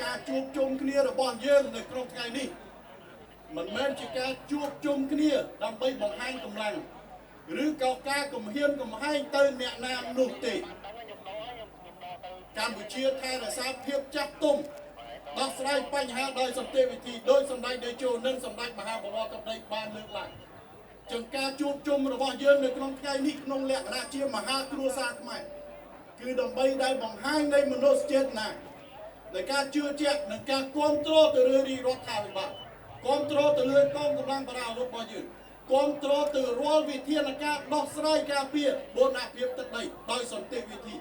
ការជួបជុំគ្នារបស់យើងនៅក្នុងថ្ងៃនេះមិនមែនជាការជួបជុំគ្នាដើម្បីបង្ហាញកម្លាំងឬក៏ការគំរាមកំហែងទៅអ្នកណានោះទេកម្ពុជាថែរក្សាភាពចាស់ទុំដោះស្រាយបញ្ហាដោយសន្តិវិធីដោយសម្ដេចតេជោនិងសម្ដេចមហាបវរធិបតីបានលើកឡើងចឹងការជួបជុំរបស់យើងនៅក្នុងថ្ងៃនេះក្នុងលក្ខណៈជាមហាគ្រួសារខ្មែរគឺដើម្បីដែលបង្ហាញនៃមនោសញ្ចេតនានៃការជឿជាក់និងការគ្រប់គ្រងទៅលើរាជរដ្ឋាភិបាលគ្រប់គ្រងទៅលើកងកម្លាំងបដាអាវុធរបស់យើងគ្រប់គ្រងទៅរាល់វិធានការដោះស្រាយការពារបូរណភាពទឹកដីដោយសន្តិវិធី